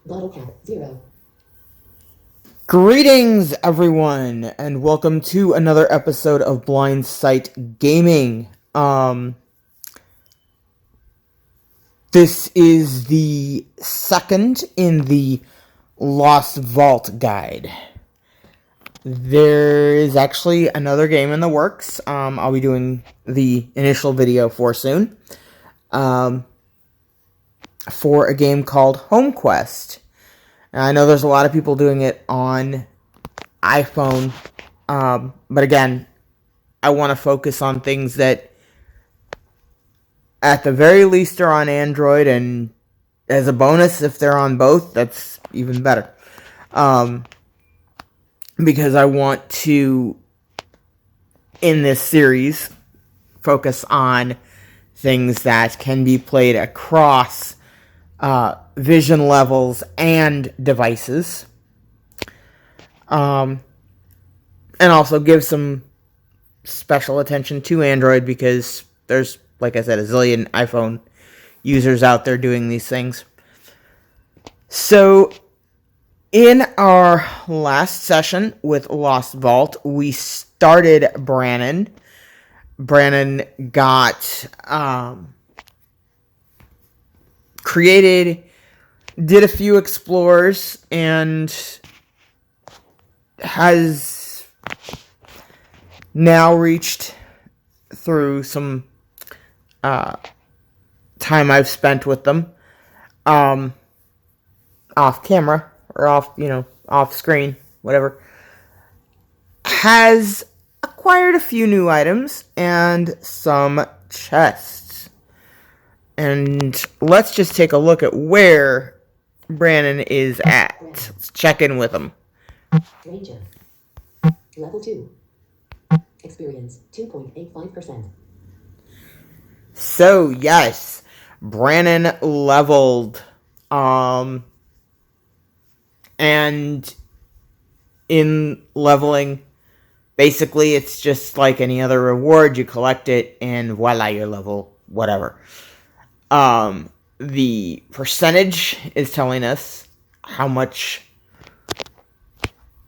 Bottle cap 0. Greetings, everyone, and welcome to another episode of BlindSight Gaming. This is the second in the Lost Vault guide. There is actually another game in the works. I'll be doing the initial video for soon. For a game called Home Quest. And I know there's a lot of people doing it on iPhone, but again, I want to focus on things that at the very least are on Android, and as a bonus, if they're on both, that's even better. Because I want to, in this series, focus on things that can be played across vision levels and devices. And also give some special attention to Android because there's, like I said, a zillion iPhone users out there doing these things. So, in our last session with Lost Vault, we started Brannon. Brannon got created, did a few explores, and has now reached, through some time I've spent with them, off camera, or off screen, whatever, has acquired a few new items and some chests. And let's just take a look at where Brannon is at. Let's check in with him. Ranger. Level 2. Experience 2.85%. So, yes, Brannon leveled. And in leveling, basically it's just like any other reward. You collect it and voila, you're level whatever. The percentage is telling us how much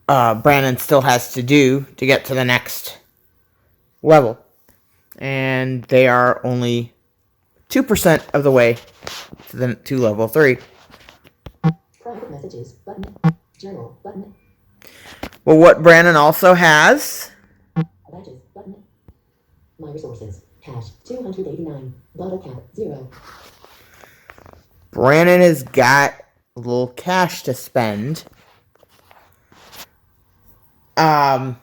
Brannon still has to do to get to the next level. And they are only 2% of the way to level 3. Private messages button. Journal button. Well, what Brannon also has... Badges button. My resources. Cash 289. Bottle cap 0. Brannon has got a little cash to spend. And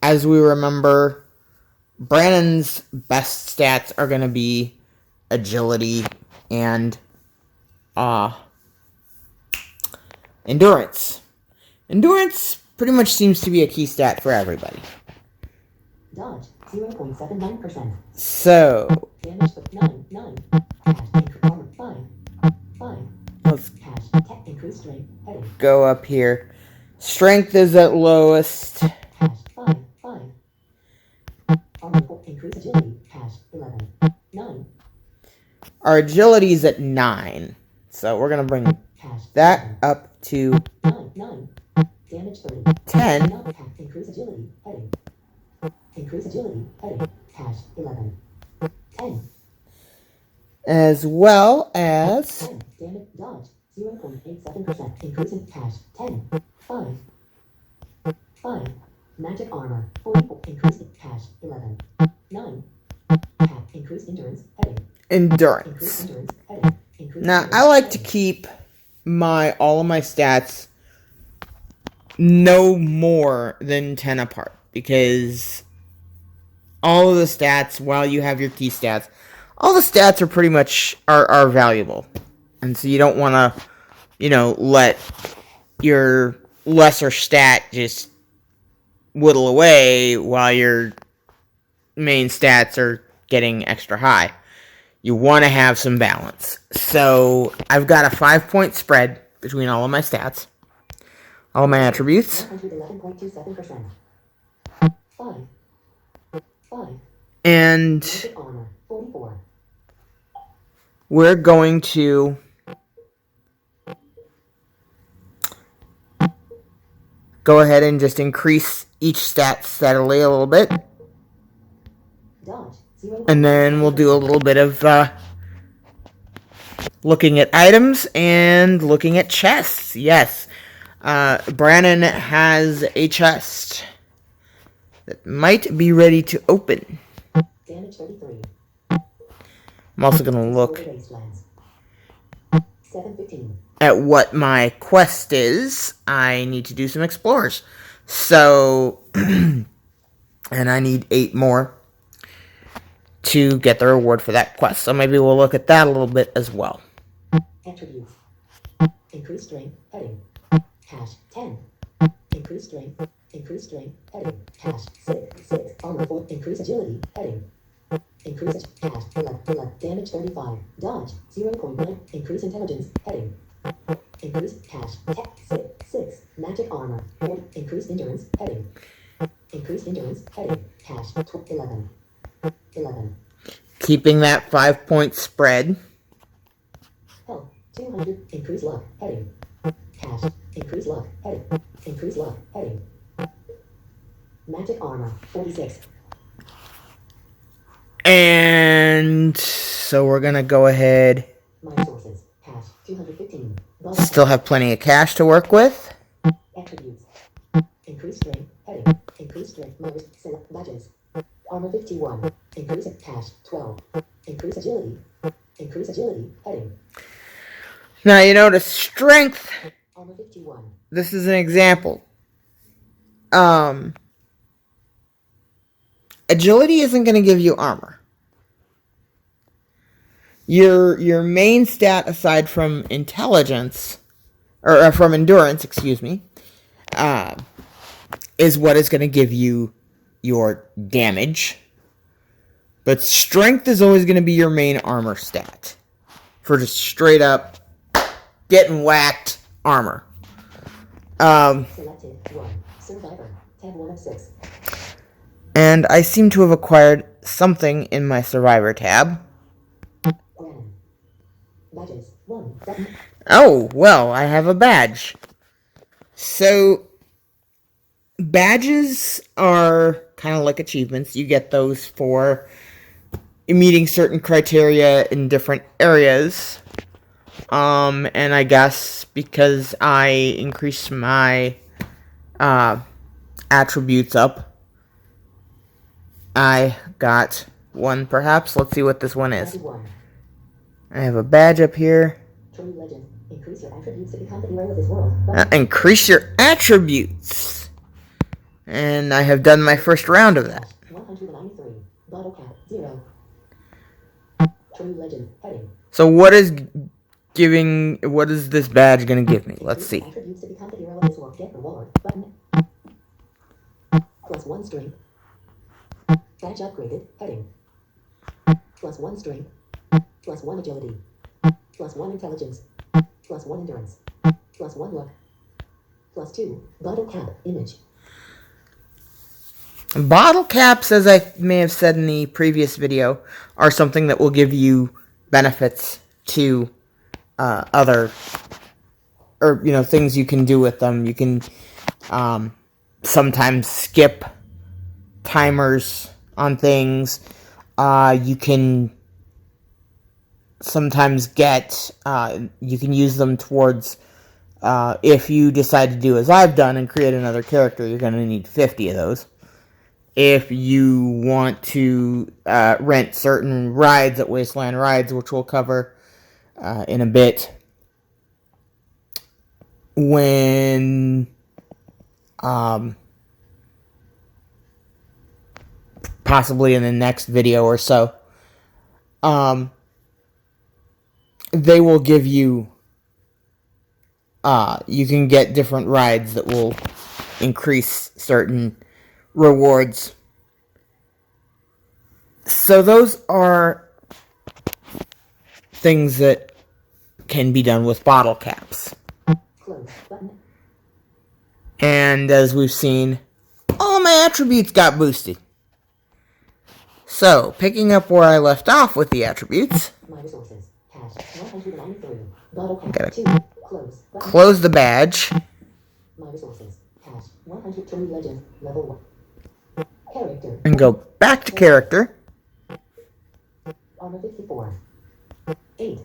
as we remember, Brannon's best stats are going to be agility and endurance. Endurance pretty much seems to be a key stat for everybody. Dodge 0.79%. So Damage 9. Cash armor 5. Let's Cash increased strength heading. Go up here. Strength is at lowest. Cash 5. Armor 4. Increased agility. Cash 11. 9. Our agility is at 9. So we're going to bring Cash that 7. up to 9. Damage 30. 10. Increase agility heading. Increase agility heading. Cash 11. 10. As well as 10. Damage dodge 0.87%. Increase in cash 10. 5. Magic armor 44. Increase in cash 11. 9. Cap increase endurance heading. endurance. Increase endurance heading. Increase Now, endurance, I like to heading. keep all of my stats no more than 10 apart, because all of the stats, while you have your key stats, all the stats are pretty much are valuable. And so you don't want to, let your lesser stat just whittle away while your main stats are getting extra high. You want to have some balance. So I've got a 5-point spread between all of my stats, all of my attributes. 111.27%. 5. And Magic armor 44. we're going to go ahead and just increase each stat steadily a little bit. Dodge. 0. And then we'll do a little bit of looking at items and looking at chests. Yes. Brannon has a chest that might be ready to open. Damage 33. I'm also going to look Wastelands. 715. at what my quest is. I need to do some explorers. So, and I need 8 more to get the reward for that quest. So maybe we'll look at that a little bit as well. Attributes. Increased strength. Heading. Hash 10. Increased strength. Increased strength. Heading. Hash 6. Armor 4. Increased agility. Heading. Increased hash 11. Damage 35. Dodge 0.9. Increased intelligence. Heading. Increased hash 6. Magic armor 4. Increased endurance. Heading. Increased endurance. Heading. Hash 11. Keeping that 5-point spread. Health 200. Increased luck. Heading. Hash. Increased luck. Heading. Increased luck. Heading. Magic armor 46. And so we're going to go ahead. My resources. Hash 215. Still have plenty of cash to work with. Attributes. Increased strength. Heading. Increased strength. Select badges. Armor 51. Increase hash 12. Increase agility. Increase agility. Heading. Now you notice strength. Armor 51. This is an example. Agility isn't going to give you armor. Your main stat aside from intelligence, or from endurance, excuse me, is what is going to give you your damage. But strength is always going to be your main armor stat. For just straight up getting whacked armor. Selected 1. Survivor. Tab 1 of 6. And I seem to have acquired something in my Survivor tab. Brannon. Badges 1. Button. Oh, well, I have a badge. So, badges are kind of like achievements. You get those for meeting certain criteria in different areas. And I guess because I increased my attributes up, I got one perhaps. Let's see what this one is. 91. I have a badge up here. True legend. Increase your attributes to become the hero of this world. Increase your attributes. And I have done my first round of that. 193. Bottle cap 0. True legend. Heading. So what is this badge going to give me? Let's see. Attributes to become the hero of this world. Get reward. Button. Plus 1 strength. Badge upgraded. Heading. Plus 1 strength. Plus 1 agility. Plus 1 intelligence. Plus 1 endurance. Plus 1 luck. Plus 2. Bottle cap. Image. Bottle caps, as I may have said in the previous video, are something that will give you benefits to other, or things you can do with them. You can sometimes skip timers on things. You can sometimes get, you can use them towards, if you decide to do as I've done and create another character, you're going to need 50 of those. If you want to rent certain rides at Wasteland Rides, which we'll cover in a bit, when possibly in the next video or so, they will give you, you can get different rides that will increase certain rewards. So those are things that can be done with bottle caps. Close button. And as we've seen, all of my attributes got boosted. So, picking up where I left off with the attributes. My resources. Hash 193. Bottle cap Gotta 2. Close button. close the badge. My resources. Cash 120 legend. Level 1. Character. And go back to character. Armor 54. 8.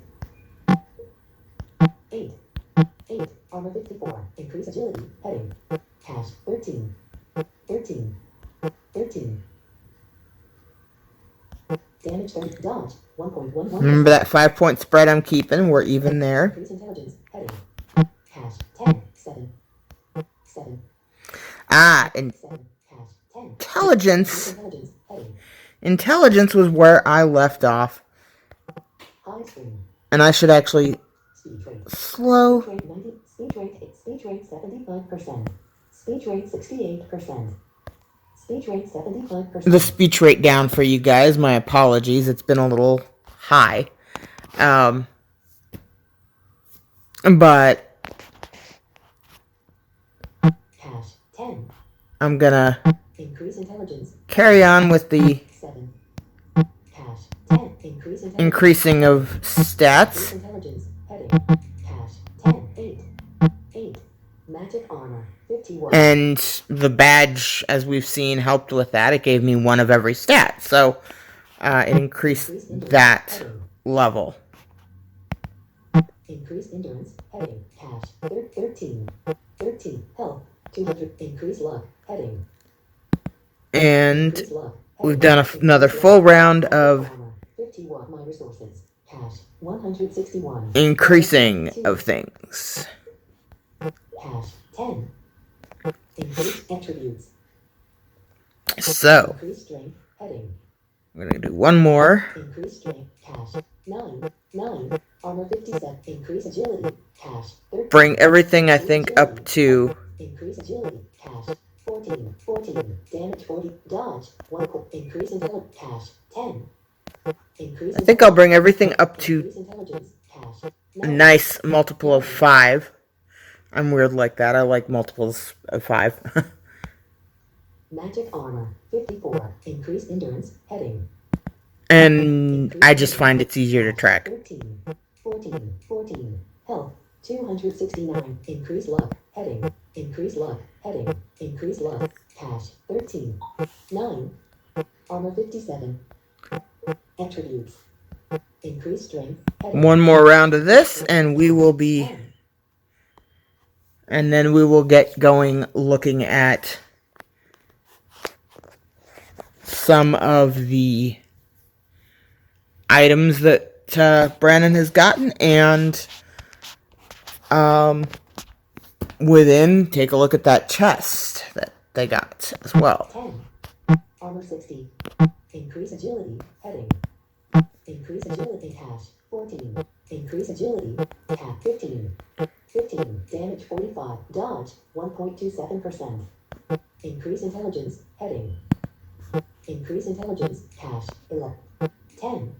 8. 8. Armor 54. Increase agility. Heading. Cash 13. 13. 13. Damage 30. Dodge 1.11. Remember that 5-point spread I'm keeping? We're even there. Increase intelligence. Heading. Cash 10. 7. 7. Ah, 7. Cash 10. intelligence. Intelligence. Heading. Intelligence was where I left off. High screen. And I should actually Speech rate. slow. Speech rate 90. Speech rate 75%. Speech rate 68%. Speech rate 75%. The speech rate down for you guys. My apologies. It's been a little high. But Cash 10. I'm gonna Increase intelligence. carry on with the 7. Cash 10. Increase intelligence. increasing of Increase stats. intelligence. Heading. Cash 10. 8. 8. Magic armor 51. And the badge, as we've seen, helped with that. It gave me one of every stat. So it increased that level. Increase endurance. Heading. Cash 13. 13. Health 200. Increase luck. Heading. And Increase luck. we've done another full round of 51. My resources. Cash 161. increasing of things. Cash 10. Increase attributes. So Increase strength. Heading. we're gonna do one more. Increase strength. Cash 9. 9. Armor 57. Increase agility. Cash 13. Bring everything I think up to. Increase agility. Cash 14. 14. Damage 40. Dodge 1. Increase intelligence. Cash 10. Increase I think I'll bring everything up to increase intelligence. Cash a 9. nice multiple of 5. I'm weird like that. I like multiples of 5. Magic armor 54. Increase endurance. Heading. And I just find it's easier to track. 13. 14. 14. Health 269. Increase luck. Heading. Increase luck. Heading. Increase luck. Cash 13. 9. Armor 57. Attributes. Increase strength. Heading. One more round of this, and we will be... 10. And then we will get going looking at some of the items that Brandon has gotten, and within, take a look at that chest that they got as well. 10. Armor 60. Increase agility. Heading. Increase agility. Cash 14. Increase agility. Cap 15. 15. Damage 45. Dodge 1.27%. Increase intelligence. Heading. Increase intelligence. Cash 11. 10.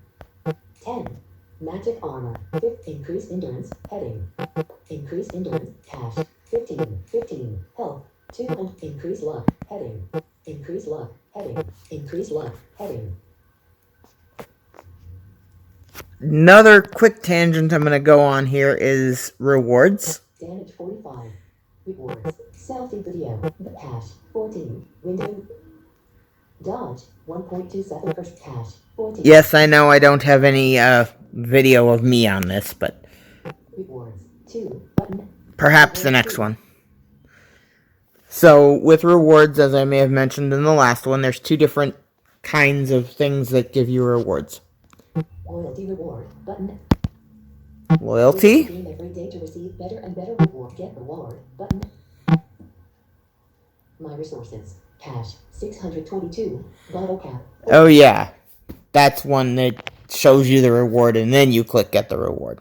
10. Magic armor. 5. Increase endurance. Heading. Increase endurance. Cash 15. 15. Health 200. Increase luck. Heading. Increase luck. Heading. Increase luck. Heading. Another quick tangent I'm going to go on here is rewards. Damage 45. Rewards. Selfie video. Cash 14. Window. Dodge 1.27%. Cash 14. Yes, I know I don't have any video of me on this, but Rewards. 2. Button. perhaps the next one. So, with rewards, as I may have mentioned in the last one, there's 2 different kinds of things that give you rewards. Loyalty reward. Button. Loyalty. Game every day to receive better and better reward. Get reward. Button. My resources. Cash 622. Bottle cap. Oh yeah, that's one that shows you the reward, and then you click get the reward.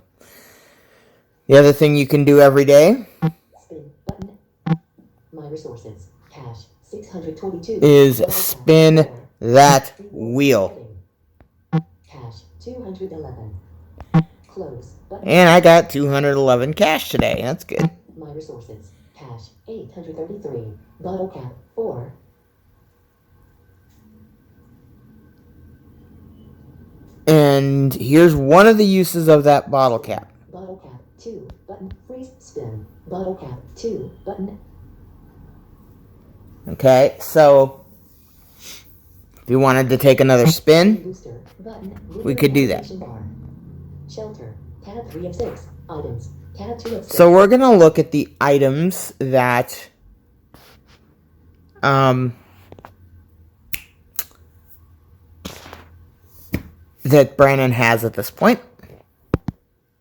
The other thing you can do every day Spin. Button. My resources. Cash 622. is Bottle cap. spin 4. that wheel. Heading. Cash 211. Close. Button. And I got 211 cash today. That's good. My resources. Cash 833. Bottle cap 4. And here's one of the uses of that bottle cap. Bottle cap 2. Button. Freeze. Spin. Bottle cap 2. Button. Okay, so if you wanted to take another spin, Booster button. we could do that. Navigation bar. Shelter. Tab 3 of 6. Items. Tab 2 of 6. So we're gonna look at the items that that Brandon has at this point.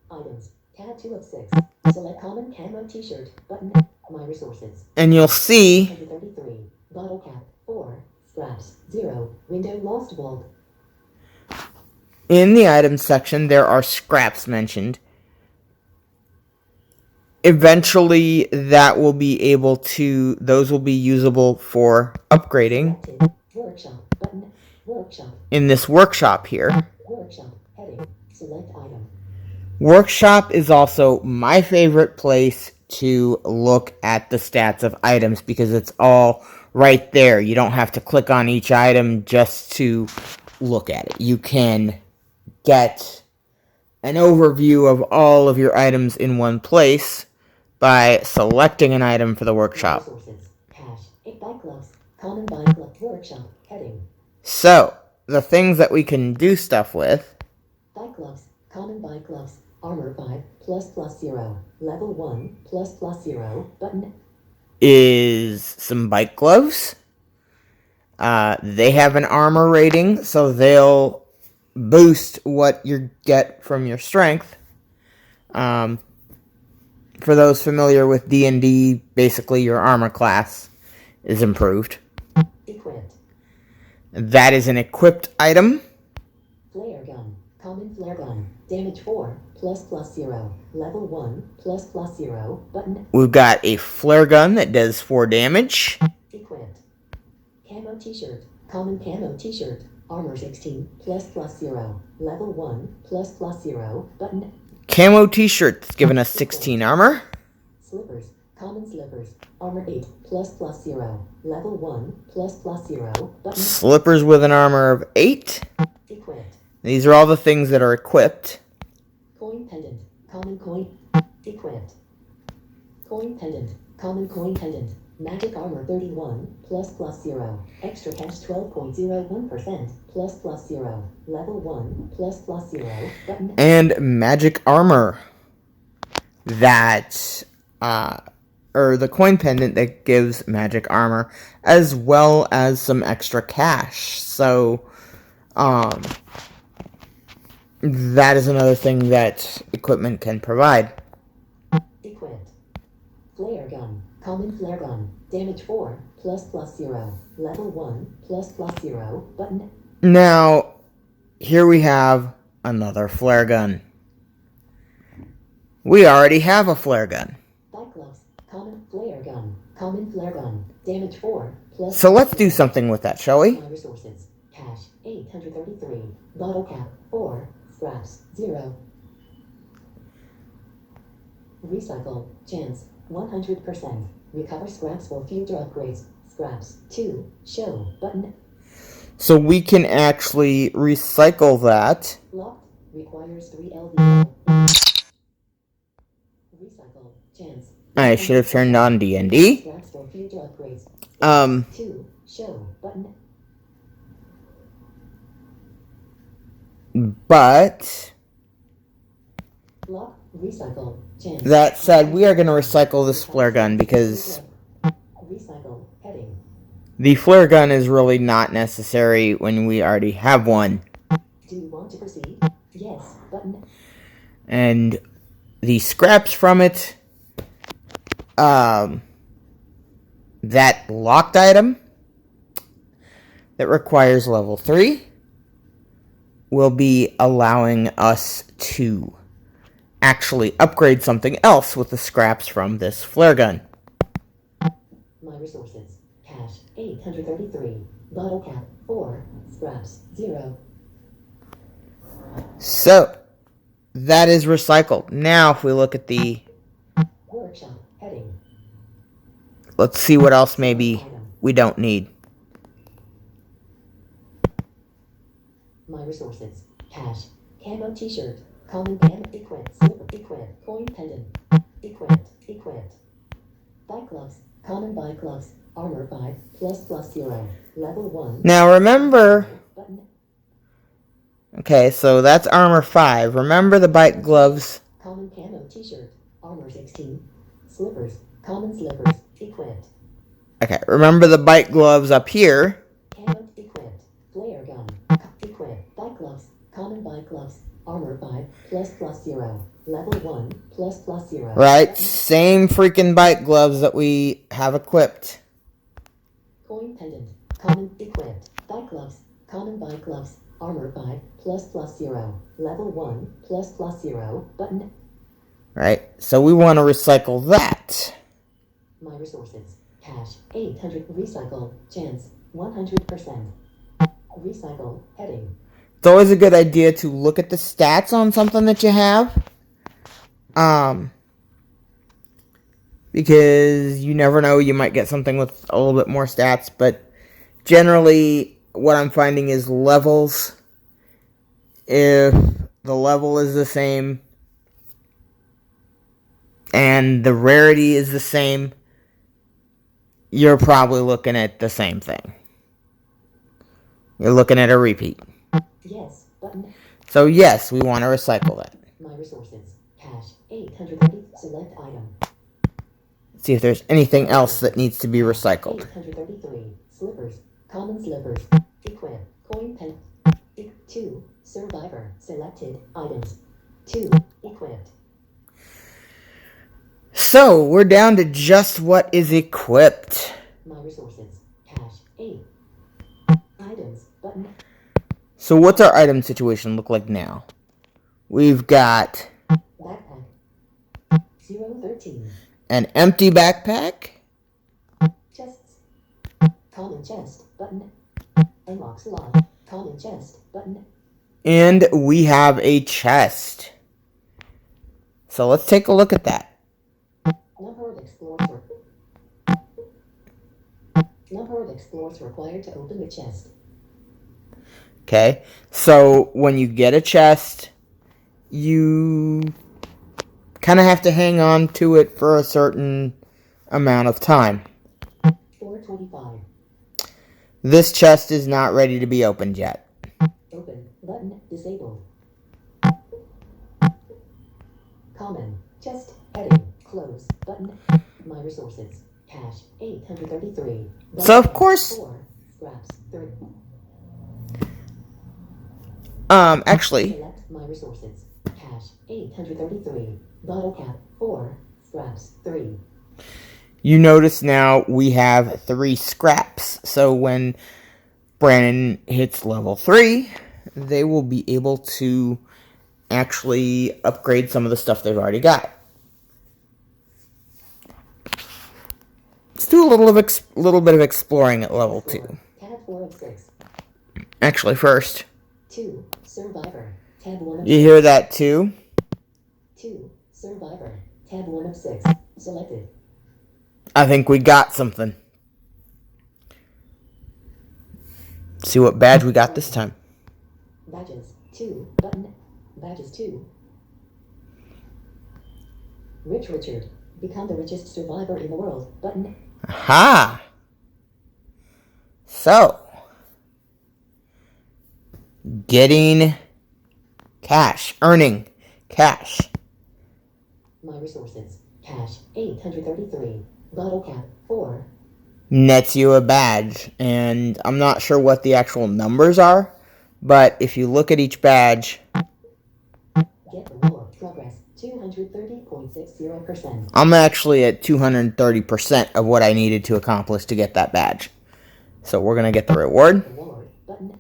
Items. Tab 2 of 6. Select common camo t-shirt button. My resources. And you'll see 133. Bottle cap 4. Scraps 0. Window lost vault. in the items section there are scraps mentioned. Eventually those will be usable for upgrading Selected. Workshop button. Workshop. in this workshop here. Workshop. Heading. Select item. Workshop is also my favorite place to look at the stats of items because it's all right there. You don't have to click on each item just to look at it. You can get an overview of all of your items in one place by selecting an item for the workshop. Resources. Cash. 8 bike gloves. Common bike glove. Workshop. Heading. So, the things that we can do stuff with Bike gloves. Common bike gloves. Armor 5 plus 0. Level 1 plus 0. Button. is some bike gloves. They have an armor rating, so they'll boost what you get from your strength. For those familiar with D&D, basically your armor class is improved. Equipped. That is an equipped item. Flare gun. Common flare gun. Damage 4 plus 0. Level 1 plus 0. Button. We've got a flare gun that does 4 damage. Equipped. Camo t-shirt. Common camo t-shirt. Armor 16 plus 0. Level 1 plus 0. Button. Camo t-shirt that's given us 16 armor. Slippers. Common slippers. Armor 8 plus 0. Level 1 plus 0. Button. Slippers with an armor of 8. Equipped. These are all the things that are equipped. Coin pendant. Common coin. Equipped. Coin pendant. Common coin pendant. Magic armor 31 plus 0. Extra cash 12.01% plus 0. Level 1 plus 0. Button. And magic armor that or the coin pendant that gives magic armor, as well as some extra cash. So that is another thing that equipment can provide. Equipped. Flare gun. Common flare gun. Damage 4 plus 0. Level 1 plus 0. Button. Now, here we have another flare gun. We already have a flare gun. Bike gloves. Common flare gun. Common flare gun. Damage 4 plus. So let's do something with that, shall we? My resources. Cash 833. Bottle cap 4. Scraps 0. Recycle. Chance 100%. Recover scraps for future upgrades. Scraps 2. Show button. So we can actually recycle that. Locked. Requires 3 LV. Recycle. Chance. I should have turned on D&D. Scraps for future upgrades. 2. Show button. But Lock. Recycle. Chance. that said, we are going to recycle this flare gun because Recycle. Heading. the flare gun is really not necessary when we already have one. Do you want to proceed? Yes. Button. And the scraps from it, that locked item that requires level 3 will be allowing us to actually upgrade something else with the scraps from this flare gun. My resources. Cash 833. Bottle cap 4. Scraps 0. So, that is recycled. Now, if we look at the... Workshop. Heading. Let's see what else maybe we don't need. My resources. Cash. Camo t-shirt. Common camo. Equipped. Slipper. Equipped. Coin pendant. Equipped. Bike gloves. Common bike gloves. Armor 5 plus 0. Level 1. Now remember, Button. okay, so that's armor 5. Remember the bite gloves. Common camo t-shirt. Armor 16. Slippers. Common slippers. Equipped. Okay, remember the bite gloves up here. Camo equipped. Flare gun. Equipped. Bike gloves. Common bike gloves. Armor 5 plus 0. Level 1 plus 0. Right? Same freaking bite gloves that we have equipped. Coin pendant. Common equipped. Bike gloves. Common bike gloves. Armor 5 plus 0. Level 1 plus 0. Button. Right? So we want to recycle that. My resources. Cash 800. Recycle. Chance 100%. Recycle. Heading. It's always a good idea to look at the stats on something that you have. Because you never know, you might get something with a little bit more stats, but generally what I'm finding is levels. If the level is the same and the rarity is the same, you're probably looking at the same thing. You're looking at a repeat. Yes. Button. So yes, we want to recycle that. My resources. Cash 830. Select item. See if there's anything else that needs to be recycled. 833. Slippers. Common slippers. Equip. Coin pen. 2. Survivor. Selected items. 2. Equipped. So we're down to just what is equipped. My resources. Cash 8. Items. Button. So what's our item situation look like now? We've got Backpack. 013. an empty backpack. Chests. Common chest. Button. Unlock slot. Common chest. Button. And we have a chest. So let's take a look at that. Number of explorers required to open the chest. Okay, so when you get a chest, you kind of have to hang on to it for a certain amount of time. 425. This chest is not ready to be opened yet. Open. Button disabled. Common. Chest. Heading. Close. Button. My resources. Cash. 833. So of course, 4. Scraps. 3. actually, Select my resources. Cash. 833. Bottle cap. 4. Scraps. 3. you notice now we have 3 scraps. So when Brandon hits level 3, they will be able to actually upgrade some of the stuff they've already got. Let's do a little bit of exploring at level 2. Tab 4 of 6. Actually, first, 2. Survivor. Tab 1 of you 6. hear that too? 2. Survivor. Tab 1 of 6. Selected. I think we got something. See what badge we got this time. Badges. 2. Button. Badges 2. Rich Richard. Become the richest survivor in the world. Button. Aha! So, getting cash, earning cash. My resources. Cash. 833. Bottle cap. 4. Nets you a badge, and I'm not sure what the actual numbers are, but if you look at each badge, Get reward. Progress. 230.60%. I'm actually at 230% of what I needed to accomplish to get that badge. So we're going to get the reward. Reward. Button.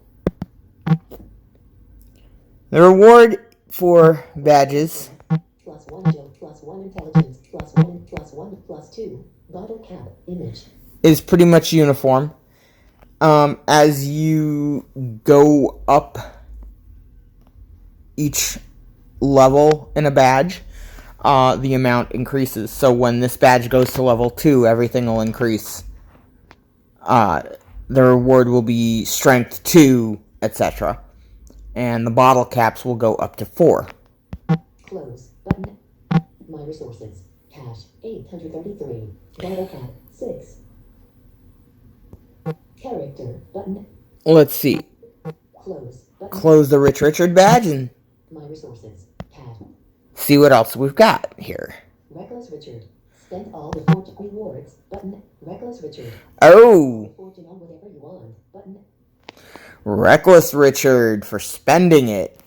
The reward for badges +1 agility. +1 intelligence. +1 Bottle cap. Image. is pretty much uniform. As you go up each level in a badge, the amount increases. So when this badge goes to level 2, everything will increase. The reward will be strength 2, etc. And the bottle caps will go up to 4. Close. Button. My resources. Cash. 833. Bottle cap. 6. Character button. Let's see. Close button. Close the Rich Richard badge and My resources. Cat. see what else we've got here. Reckless Richard. Spend all the fortune rewards button. Reckless Richard. Oh, Fortune on whatever you want button. Reckless Richard for spending it.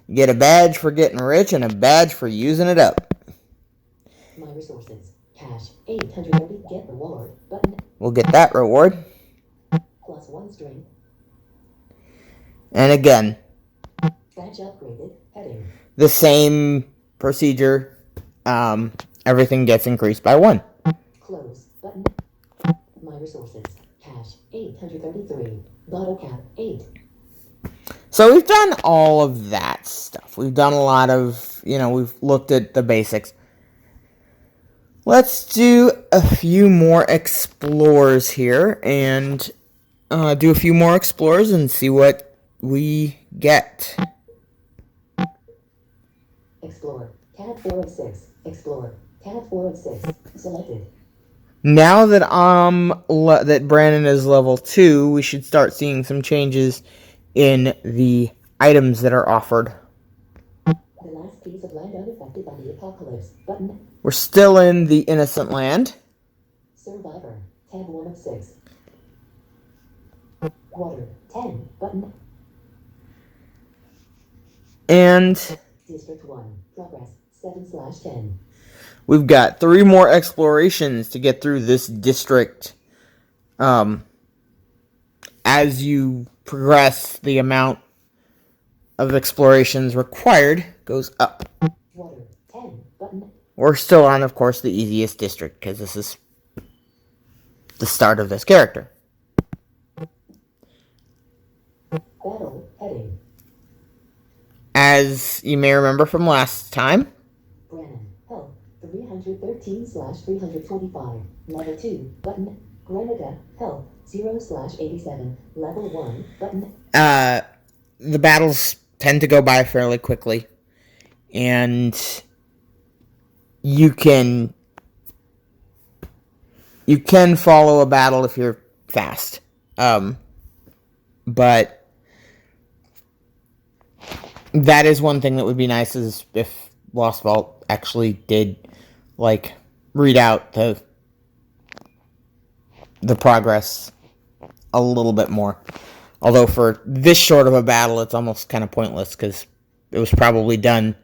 You get a badge for getting rich and a badge for using it up. My resources. Cash. 830. Get reward button. We'll get that reward. Plus 1 string. And again, Badge upgraded. Heading. the same procedure. Everything gets increased by 1. Close button. My resources. Cash. 833. Bottle cap. 8. So we've done all of that stuff. We've done a lot of, we've looked at the basics. Let's do a few more explores here and do a few more explores and see what we get. Explore. Tab 4 of 6. Explore. Tab 4 of 6. Selected. Now that that Brandon is level 2, we should start seeing some changes in the items that are offered. The last piece of land unaffected by the apocalypse button. We're still in the innocent land. Survivor. Tab 1 of 6. Water. 10 button. And District 1. Progress. 7/10. we've got 3 more explorations to get through this district. As you progress, the amount of explorations required goes up. Water. 10 button. We're still on, of course, the easiest district, because this is the start of this character. Battle. Heading. As you may remember from last time, Brannon. Health. 313/325. Level 2 button. Grenada. Health. 0/87. Level 1 button. the battles tend to go by fairly quickly, and you can follow a battle if you're fast. But that is one thing that would be nice, is if Lost Vault actually did read out the progress a little bit more. Although for this short of a battle, it's almost kind of pointless, because it was probably done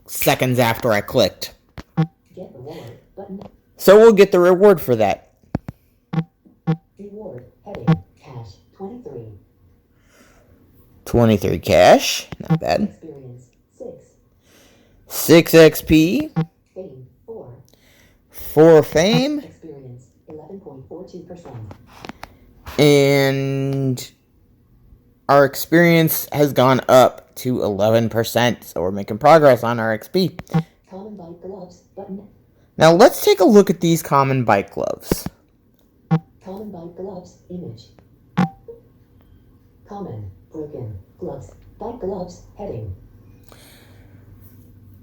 seconds after I clicked. Get reward button. So we'll get the reward for that. Reward. Heading. Cash. 23. 23 cash. Not bad. Experience. 6. 6 XP. Fame. 4. 4 fame. Experience. 11.42%. And our experience has gone up to 11%. So we're making progress on our XP. Common bite gloves button. Now let's take a look at these common bite gloves. Common bite gloves image. Common. Broken. Gloves. Bite gloves. Heading.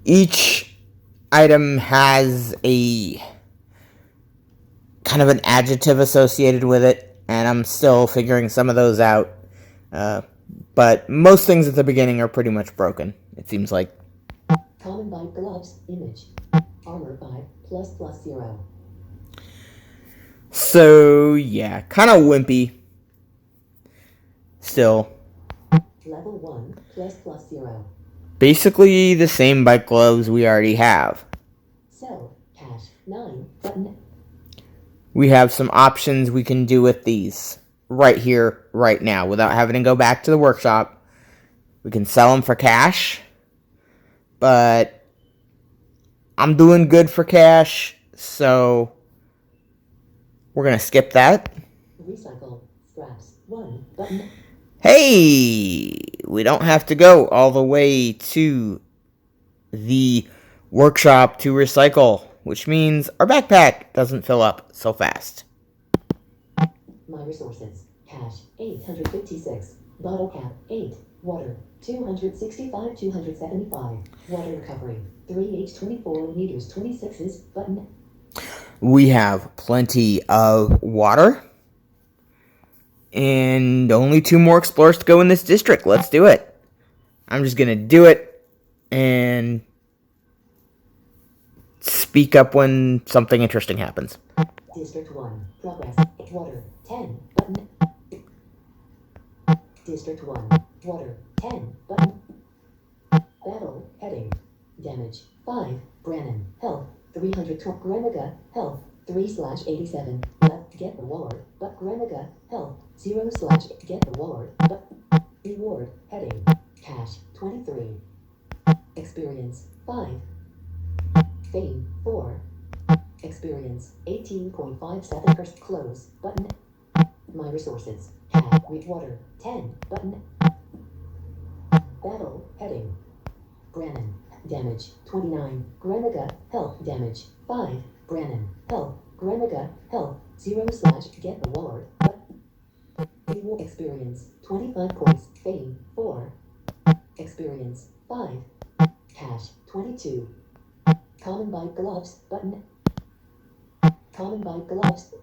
Each item has a kind of an adjective associated with it, and I'm still figuring some of those out. But most things at the beginning are pretty much broken, it seems like. Common bite gloves image. Armor 5 ++0. So, yeah, kind of wimpy. Still. Level 1 ++0. Basically the same bite gloves we already have. Sell. Cash. 9 button. We have some options we can do with these right here, right now, without having to go back to the workshop. We can sell them for cash, but I'm doing good for cash, so we're going to skip that. Recycle. Scraps. 1 button. Hey, we don't have to go all the way to the workshop to recycle, which means our backpack doesn't fill up so fast. My resources. Cash. 856. Bottle cap. 8. Water. 265, 275. Water recovery. 3H24 meters 26s button. We have plenty of water. And only 2 more explorers to go in this district. Let's do it. I'm just going to do it and speak up when something interesting happens. District 1, progress, water, 10, button. District 1, water, 10, button. Battle, heading. Damage, 5, Brannon, health, 312, Graniga, health, 3/87, left, get the ward, but Graniga, health, 0/ get the ward, but reward, heading, cash, 23, experience, 5, fame, 4, experience, 18.57%, close, button, my resources, cash, water, 10, button, battle, heading, Brannon, damage, 29, Graniga, health, damage, 5, Brannon, health, Graniga, health, 0/ get the ward, but reward experience, 25 points, fame, 4, experience, 5, cash, 22, common bite gloves, button, common bite gloves,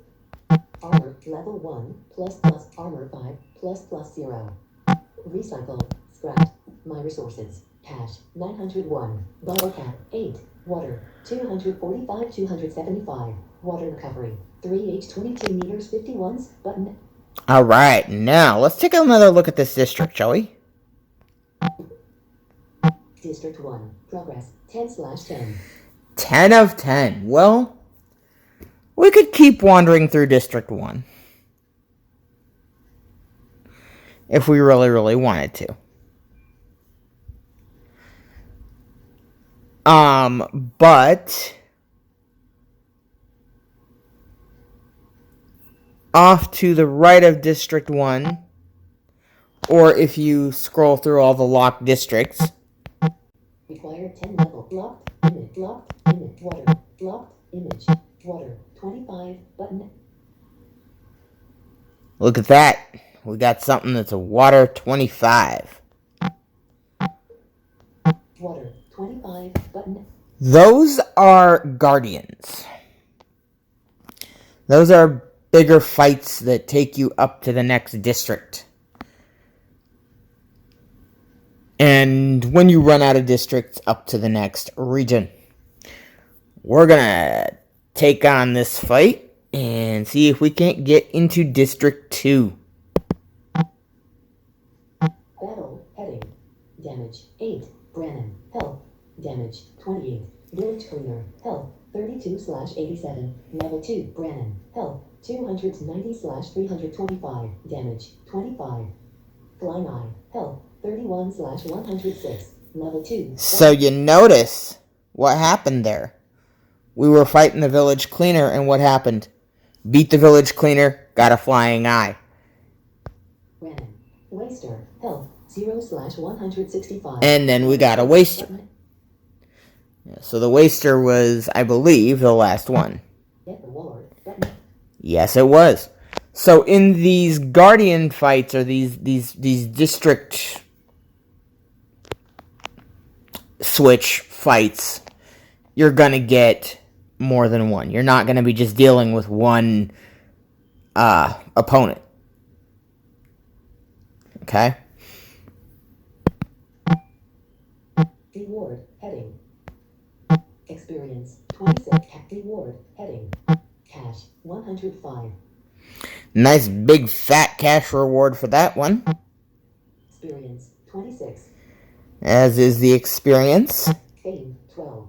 armor, level 1, plus armor 5, plus 0, recycle, scrap, my resources, cash, 901, bottle cap, 8, water, 245, 275, water recovery, 3H 22 meters 51s, button. Alright, now let's take another look at this district, shall we? District 1, progress, 10/10. 10 of 10. Well, we could keep wandering through District 1. If we really wanted to. But off to the right of District 1, or if you scroll through all the locked districts, Required 10 level, locked, image, water, locked, image, water, 25, button, look at that. We got something that's a water 25. water, 25, button, Those are guardians. Those are bigger fights that take you up to the next district. And when you run out of districts, up to the next region. We're gonna take on this fight and see if we can't get into District 2. battle, heading, damage, 8, Brannon, health, damage, 28, village cleaner, health, 32/87, level 2, Brannon, health, 290/325, damage, 25, flying eye, health, 31/106, level 2. So you notice what happened there. We were fighting the village cleaner, and what happened? Beat the village cleaner, got a flying eye. Brannon, waster, health, 0/165. And then we got a waster. Yeah, so the waster was, I believe, the last one. Get the ward, button. Yes, it was. So in these guardian fights, or these district switch fights, you're gonna get more than one. You're not gonna be just dealing with one opponent. Okay? Reward, heading. Experience, 26, reward, heading. Cash, 105. Nice big fat cash reward for that one. Experience, 26. As is the experience. Fame, 12.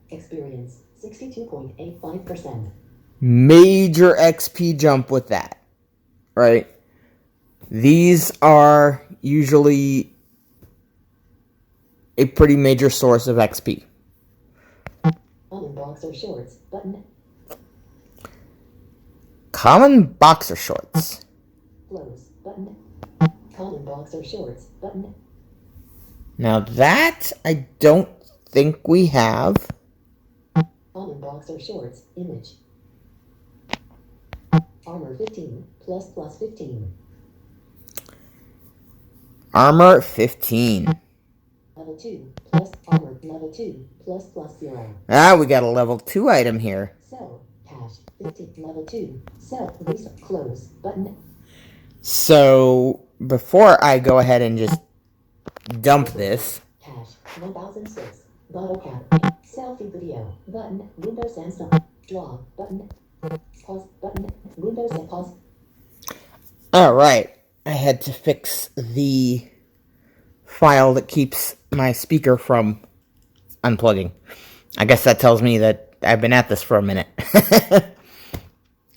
Experience, 62.85%. Major XP jump with that. Right? These are usually a pretty major source of XP. Common boxer shorts, button. Common boxer shorts. Close, button. Common boxer shorts, button. Now that I don't think we have. Common boxer shorts, image. Armor 15, plus 15. Armor 15. Level 2, plus armor, level 2, plus 0. Ah, we got a level 2 item here. Sell, cash, 15, level 2. Sell, reset, close, button. So before I go ahead and just dump this, Cache 1006. Bottle cap. Selfie video. Button. Windows and stop. Draw. Button. Pause. Button. Windows and pause. alright, I had to fix the file that keeps my speaker from unplugging. I guess that tells me that I've been at this for a minute.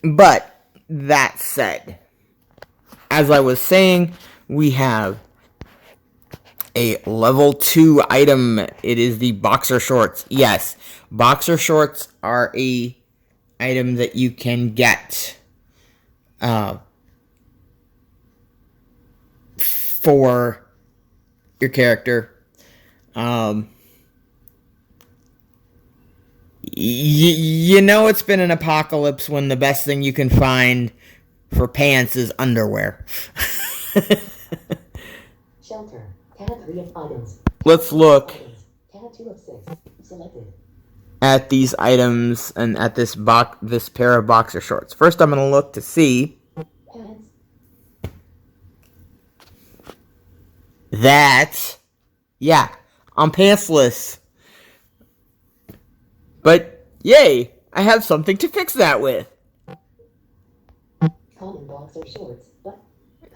But that said, as I was saying, we have a level 2 item. It is the boxer shorts. Yes, boxer shorts are a item that you can get for your character. You know it's been an apocalypse when the best thing you can find for pants is underwear. Shelter. Tab 3 of items. Let's look Tab 2 of 6. Selected. at these items and at this pair of boxer shorts. First, I'm going to look to see Pants. that, yeah, I'm pantsless. But, yay, I have something to fix that with. Common boxer shorts. But.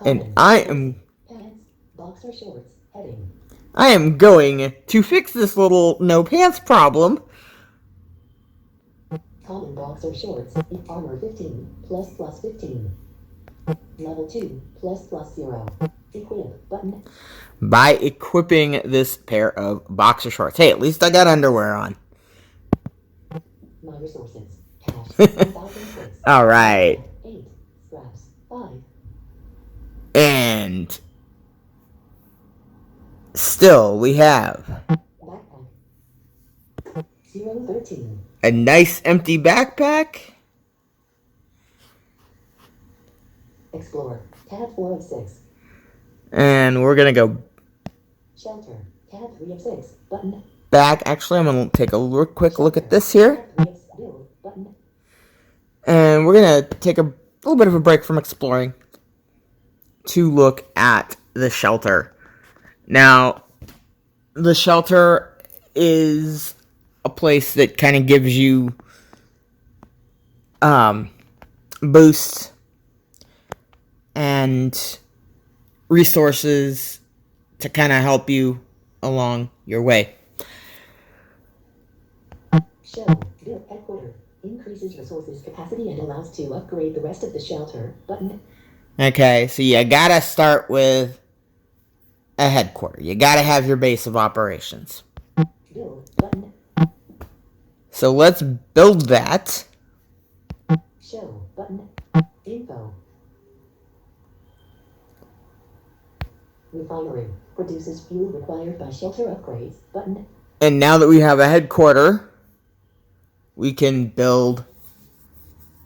And I am Pants. Boxer shorts. Heading. I am going to fix this little no pants problem. Common boxer shorts. Armor 15. Plus 15. Level 2. Plus 0. Equip. Button. By equipping this pair of boxer shorts. Hey, at least I got underwear on. My resources. Cash. 1006. Alright. 8. Scraps. 5. And still we have Backpack. 013. a nice empty backpack. Explore. Tab 4 of 6. And we're going to go Shelter. Tab 3 of 6. Button. back. Actually, I'm going to take a quick look at this here. Tab 3 of build. Button. And we're going to take a little bit of a break from exploring to look at the shelter. Now, the shelter is a place that kind of gives you boosts and resources to kind of help you along your way. Show. Build headquarters. Increases resources capacity and allows to upgrade the rest of the shelter. Button. Okay, so you gotta start with a headquarters. You gotta have your base of operations. Build. Button. So let's build that. Show. Button. Info. Refinery. Produces fuel required by shelter upgrades. Button. And now that we have a headquarters, we can build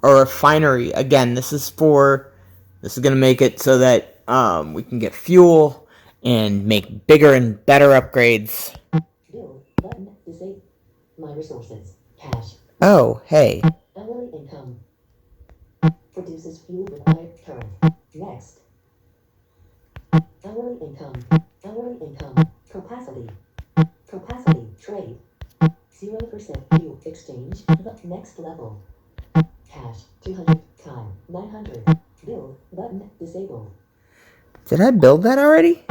a refinery. Again, this is going to make it so that we can get fuel and make bigger and better upgrades. Build. Button. Disable. My resources. Cash. Oh, hey. Hourly income. Produces fuel required. Current. Next. Hourly income. Hourly income. Capacity. Capacity. Trade. 0% fuel exchange. The next level. Cash. 200. Time. 900. Build. Button. Disabled. Did I build that already?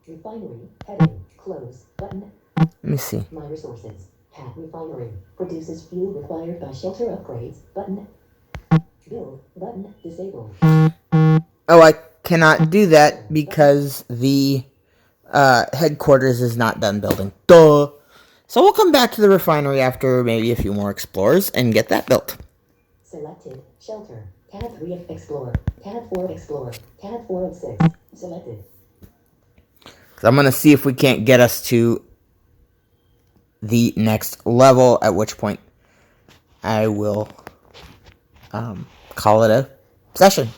Refinery. Heading. Close. Button. Let me see. My resources. Cat refinery. Produces fuel required by shelter upgrades. Button. Build. Button. Disabled. Oh, I cannot do that because the headquarters is not done building. Duh. So we'll come back to the refinery after maybe a few more explorers and get that built. Selected. Shelter. Tab 3 of Explorer. Tab 4 of Explorer. Tab 4 of 6. Selected. So I'm going to see if we can't get us to the next level, at which point I will call it a session.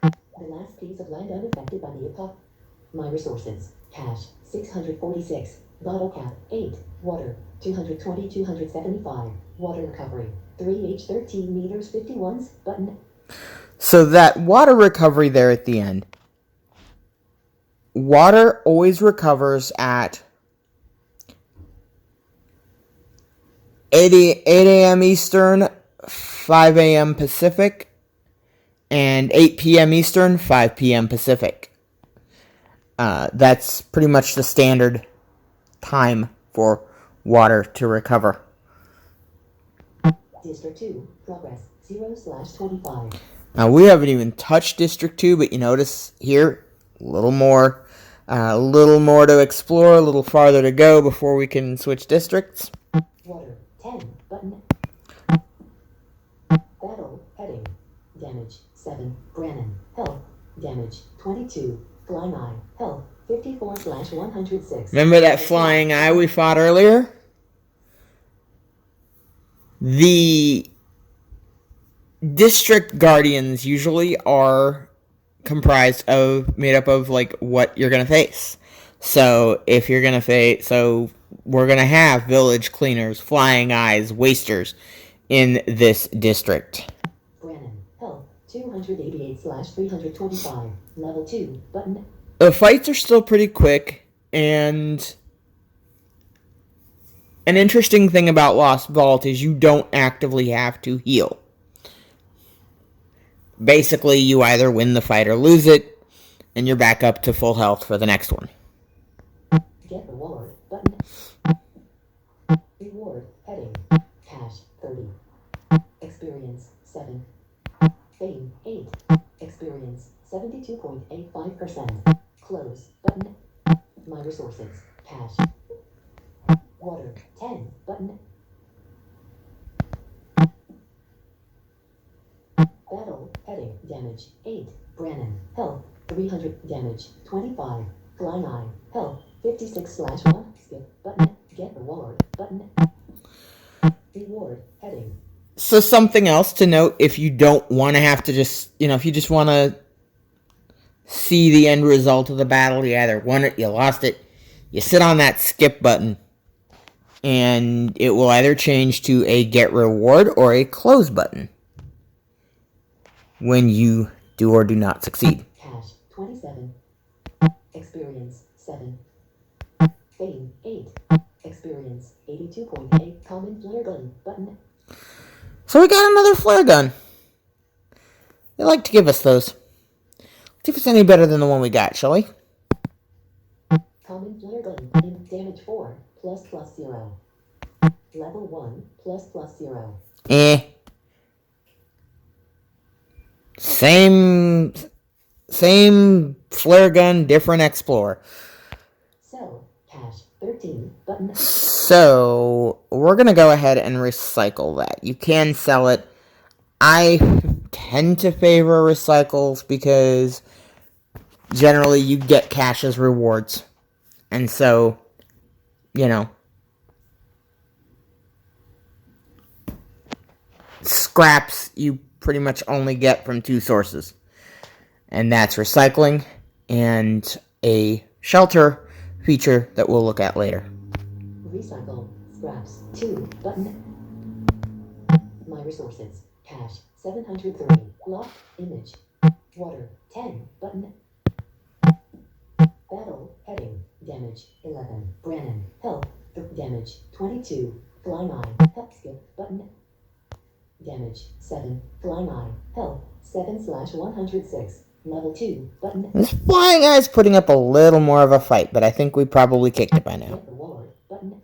The last piece of land unaffected by the epoch. My resources. Cash. 646. Bottle cap. 8. Water. 220, 275. Water recovery. 3H 13 meters 51s. Button. So that water recovery there at the end. Water always recovers at 8 a.m. Eastern, 5 a.m. Pacific, and 8 p.m. Eastern, 5 p.m. Pacific. That's pretty much the standard time for water to recover. District 2, progress 0/25. Now, we haven't even touched District 2, but you notice here, a little more to explore, a little farther to go before we can switch districts. Water, 10, button. Battle, heading. Damage, 7, Brannon. Health, damage, 22. Flying Eye, health, 54/106. Remember that flying eye we fought earlier? The district guardians usually are made up of like what you're gonna face. So if you're gonna we're gonna have village cleaners, flying eyes, wasters in this district. Brannon, health, 288/325. Level 2, button. The fights are still pretty quick, and an interesting thing about Lost Vault is you don't actively have to heal. Basically, you either win the fight or lose it, and you're back up to full health for the next one. Get reward, button. Reward, heading. Cash, 30. Experience, 7. Fame, 8. Experience, 72.85%. Close, button. My resources, cash. Water, 10, button. Battle, heading, damage, 8. Brannon, health, 300, damage, 25. Flying Eye, health, 56/1. Skip, button. Get reward, button. Reward, heading. So something else to note, if you don't want to have to if you just want to see the end result of the battle, you either won it, you lost it, you sit on that skip button, and it will either change to a get reward or a close button when you do or do not succeed. Cash, 27. Experience, 7. Fame, 8. Experience, 82.8. Common flare gun, button. So we got another flare gun. They like to give us those. Let's see if it's any better than the one we got, shall we? Common flare gun, in damage 4, ++0. Level 1, ++0. Same flare gun, different explorer. Sell, cash, 13, button. So, we're going to go ahead and recycle that. You can sell it. I tend to favor recycles because generally you get cash as rewards. And so, scraps you pretty much only get from two sources. And that's recycling and a shelter feature that we'll look at later. Recycle, scraps, 2, button. My resources, cash, 703. Lock, image. Water, 10, button. Battle, heading, damage, 11. Brannon, health, damage, 22. Flying Eye, health, skip, button. Damage, 7. Flying Eye, health, 7/106. Level 2, button. This flying eye's putting up a little more of a fight, but I think we probably kicked it by now. Get reward, button.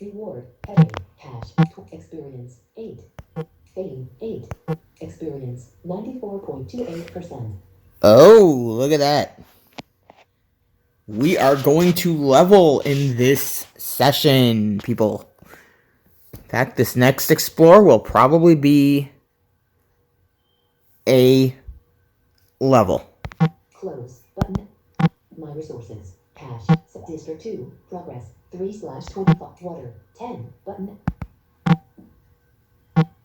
Reward, heading, cash, experience, 8. Fame, 8. Experience, 94.28%. Oh, look at that. We are going to level in this session, people. In fact, this next explore will probably be a level. Close, button. My resources, cash, District 2, progress, 3/25. Water, 10, button.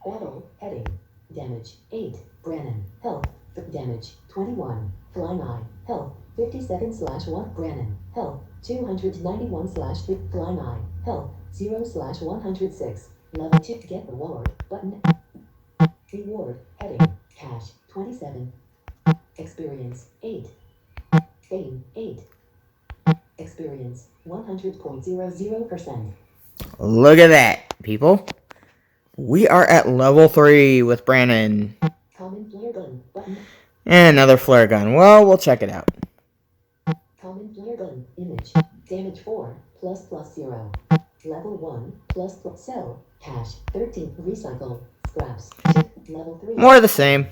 Battle, heading, damage, 8. Brannon, health, damage, 21. Flying Eye, health, 57/1. Brannon, health, 291/3. Flying Eye, health, 0/106. Level 2. Get reward. Button. Reward. Heading. Cash. 27. Experience. 8. Fame. 8. Experience. 100.00%. Look at that, people. We are at level 3 with Brandon. Common flare gun. Button. And another flare gun. Well, we'll check it out. Common flare gun. Image. Damage 4. Plus plus 0. Level 1. Plus plus cell. Cash. 13. Recycle. Scraps. Level 3. More of the same.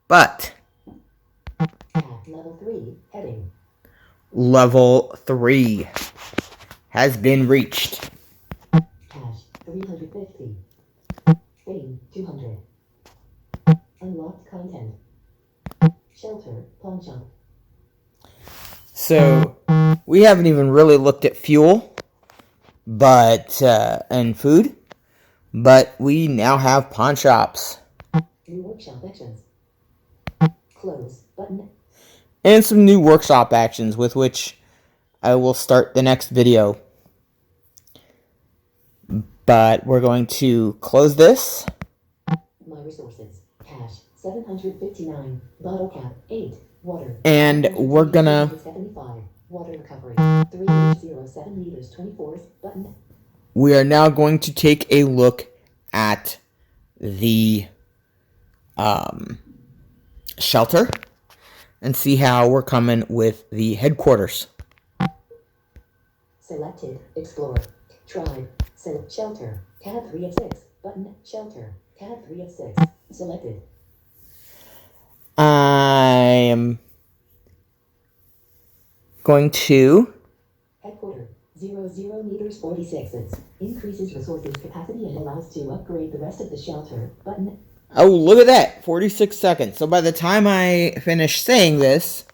But Level 3. Heading. level 3 has been reached. Cash. 350. Fame. 200. Unlocked content. Shelter. Pawn shop. So we haven't even really looked at fuel, but and food, but we now have pawn shops New workshop actions. Close. Button. and some new workshop actions with which I will start the next video. But we're going to close this. My resources. Cash. 759. Bottle cap. 8. Water. And we're gonna 75. Water recovery. 307 liters 24. Button. we are now going to take a look at the shelter and see how we're coming with the headquarters. Selected. Explore. Tribe. Select shelter. Tab 3 of 6. Button. Shelter. Tab 3 of 6. Selected. I am going to Headquarter. 00 meters 46. Increases resources capacity and allows to upgrade the rest of the shelter. Button. oh, look at that, 46 seconds. So by the time I finish saying this,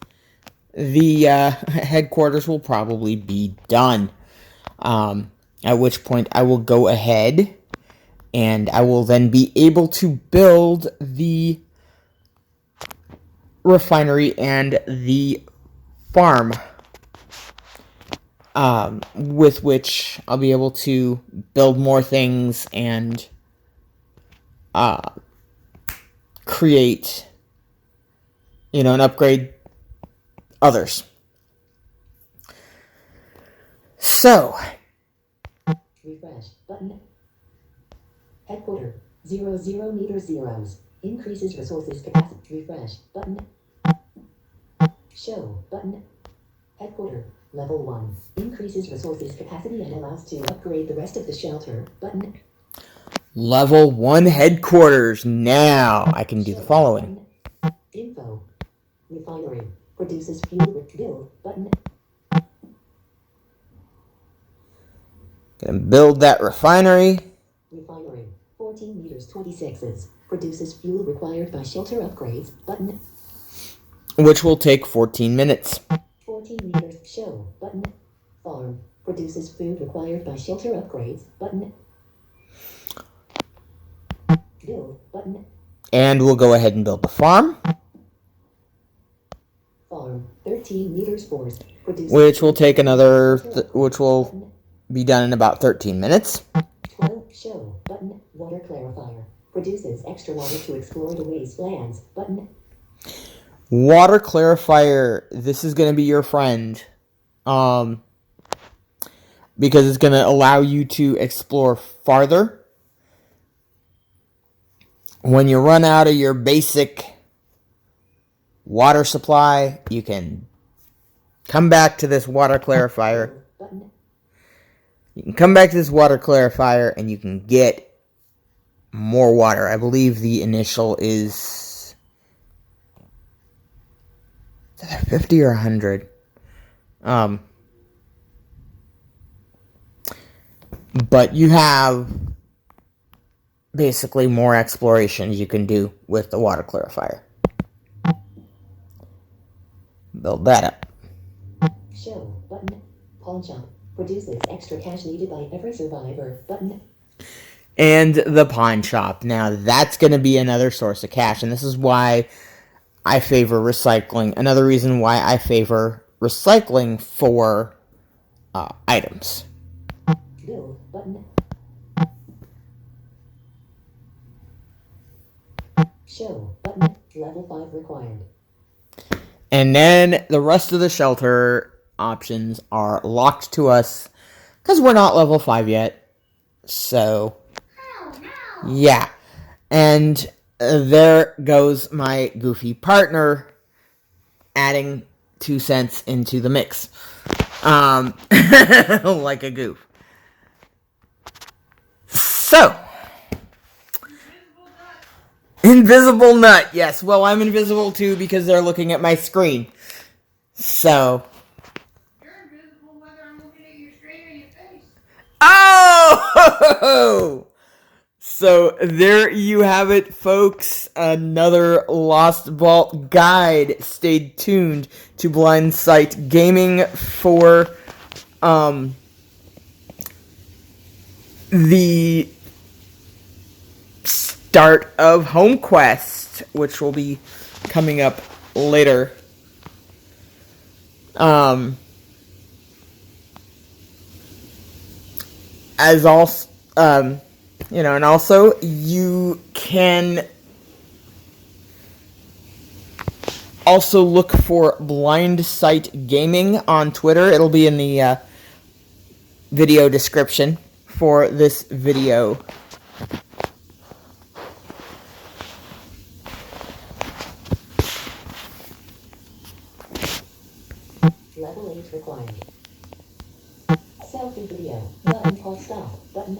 the headquarters will probably be done. At which point I will go ahead and I will then be able to build the refinery and the farm, with which I'll be able to build more things and create, and upgrade others. So, Refresh. Button. Headquarter. 00 meters zeros. Increases resources capacity. Refresh. Button. Show. Button. Headquarter. Level 1. Increases resources capacity and allows to upgrade the rest of the shelter. Button. level 1 headquarters. Now I can do the following. Button. Info. Refinery. Produces fuel with build. Button. Gonna build that refinery. Refinery. 14 meters 26. Produces fuel required by shelter upgrades. Button. Which will take 14 minutes. 14 meters. Show. Button. Farm. Produces food required by shelter upgrades. Button. Build. Button. And we'll go ahead and build the farm, Farm. 13 meters forced. Produces which will take another, which will Button. be done in about 13 minutes. 12. Show. Button. Water clarifier. Produces extra water to explore the wastelands. Button. Water clarifier, this is going to be your friend. Because it's going to allow you to explore farther. When you run out of your basic water supply, you can come back to this water clarifier. Button. You can come back to this water clarifier and you can get more water. I believe the initial is 50 or 100. But you have basically more exploration you can do with the water clarifier. Build that up. Show. Button. Pawn shop. Produces extra cash needed by every survivor. Button. And the pawn shop. Now, that's going to be another source of cash. And this is why I favor recycling. Another reason why I favor recycling for items. Build. Button. Show button. Level 5 required. And then the rest of the shelter options are locked to us because we're not level 5 yet. So, yeah. And there goes my goofy partner adding 2 cents into the mix. Like a goof. So, invisible nut. Yes, well, I'm invisible too because they're looking at my screen. So. You're invisible whether I'm looking at your screen or your face. Oh! So there you have it, folks. Another Lost Vault guide. Stay tuned to BlindSight Gaming for the start of Home Quest, which will be coming up later. As also, and also you can also look for BlindSight Gaming on Twitter. It'll be in the video description for this video. Level 8 required. Selfie video. Button or stop. Button.